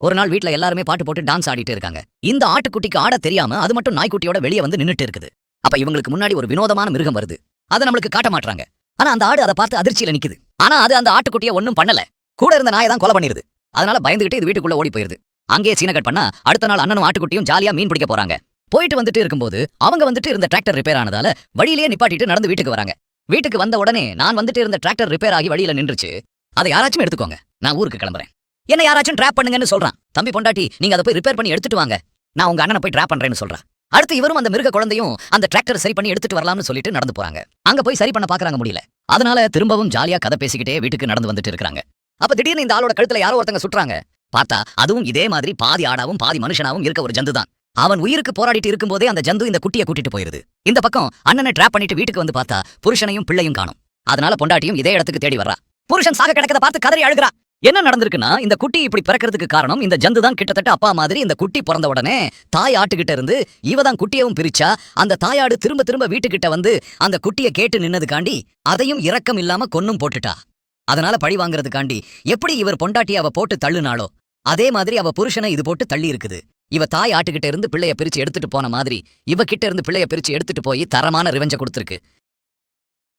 ஒரு நாள் வீட்ல எல்லாருமே பாட்டு போட்டு டான்ஸ் ஆடிட்டு இருக்காங்க. இந்த ஆட்டுக்குட்டிக்கு ஆட தெரியாம அது மட்டும் நாய்க்குட்டியோட வெளியே வந்து நின்னுட்டு இருக்குது. அப்ப இவங்களுக்கு முன்னாடி ஒரு வினோதமான மிருகம் வருது. அத நம்மளுக்கு காட்ட மாட்றாங்க. ஆனா அந்த ஆடு அத பார்த்து அதிர்ச்சியில நிக்குது. ஆனா அது அந்த ஆட்டுக்குட்டிய ஒண்ணும் பண்ணல. கூட இருந்த நாயை தான் கொலை பண்ணிருது. அதனால பயந்துகிட்டு இது வீட்டுக்குள்ள ஓடி போயிருது. அங்கேயே சீன கட் பண்ணா அடுத்த நாள் அண்ணனும் ஆட்டுக்குட்டியும் ஜாலியா மீன் பிடிக்க போறாங்க. போயிட்டு வந்துட்டு இருக்கும்போது அவங்க வந்துட்டு இருந்த டிராக்டர் ரிப்பேர் ஆனதால வழியிலேயே நிப்பாட்டிட்டு நடந்து வீட்டுக்கு வராங்க. வீட்டுக்கு வந்த உடனே நான் வந்துட்டு இருந்த டிராக்டர் ரிப்பேர் ஆகி வழியில நின்றுச்சு. அதை யாராச்சும் எடுத்துக்கோங்க, நான் ஊருக்கு கிளம்புறேன். என்ன யாராச்சும் டிராப் பண்ணுங்கன்னு சொல்றான். தம்பி பொண்டாட்டி, நீங்க அதை போய் ரிப்பேர் பண்ணி எடுத்துட்டு வாங்க, நான் உங்க அண்ணனை போய் டிராப் பண்றேன்னு சொல்றா. அடுத்து இவரும் அந்த மிருக குழந்தையும் அந்த டிராக்டர் சரி பண்ணி எடுத்துட்டு வரலாம்னு சொல்லிட்டு நடந்து போறாங்க. அங்க போய் சரி பண்ண பாக்குறாங்க, முடியல. அதனால திரும்பவும் ஜாலியா கதை பேசிக்கிட்டே வீட்டுக்கு நடந்து வந்துட்டு இருக்காங்க. அப்ப திடீர்னு இந்த ஆளோட கழுத்துல யாரோ ஒருத்தங்க சுட்டுறாங்க. பார்த்தா அதுவும் இதே மாதிரி பாதி ஆடாவும் பாதி மனுஷனாவும் இருக்க ஒரு ஜந்து தான். அவன் உயிருக்கு போராடிட்டு இருக்கும்போதே அந்த ஜந்து இந்த குட்டியை கூட்டிட்டு போயிருது. இந்த பக்கம் அண்ணனை டிராப் பண்ணிட்டு வீட்டுக்கு வந்து பார்த்தா புருஷனையும் பிள்ளையும் காணும். அதனால பொண்டாட்டியும் இதே இடத்துக்கு தேடி வர்றா. புருஷன் சாக கிடக்கத பார்த்து கதறி அழுகிறா. என்ன நடந்திருக்குன்னா, இந்த குட்டி இப்படி பிறக்கிறதுக்கு காரணம் இந்த ஜந்து தான். கிட்டத்தட்ட அப்பா மாதிரி இந்த குட்டி பிறந்த உடனே தாய் ஆட்டுக்கிட்ட இருந்து இவ தான் குட்டியவும் பிரிச்சா. அந்த தாயாடு திரும்ப திரும்ப வீட்டுக்கிட்ட வந்து அந்த குட்டியை கேட்டு நின்னதுக்காண்டி அதையும் இரக்கம் இல்லாம கொன்னும் போட்டுட்டா. அதனால பழி வாங்குறதுக்காண்டி எப்படி இவர் பொண்டாட்டியை அவ போட்டு தள்ளுனாளோ அதே மாதிரி அவ புருஷனை இது போட்டு தள்ளி இருக்குது. இவ தாய் ஆட்டுக்கிட்ட இருந்து பிள்ளைய பிரிச்சு எடுத்துட்டு போன மாதிரி இவ கிட்ட இருந்து பிள்ளைய பிரிச்சு எடுத்துட்டு போய் தரமான ரிவெஞ்ச கொடுத்துருக்கு.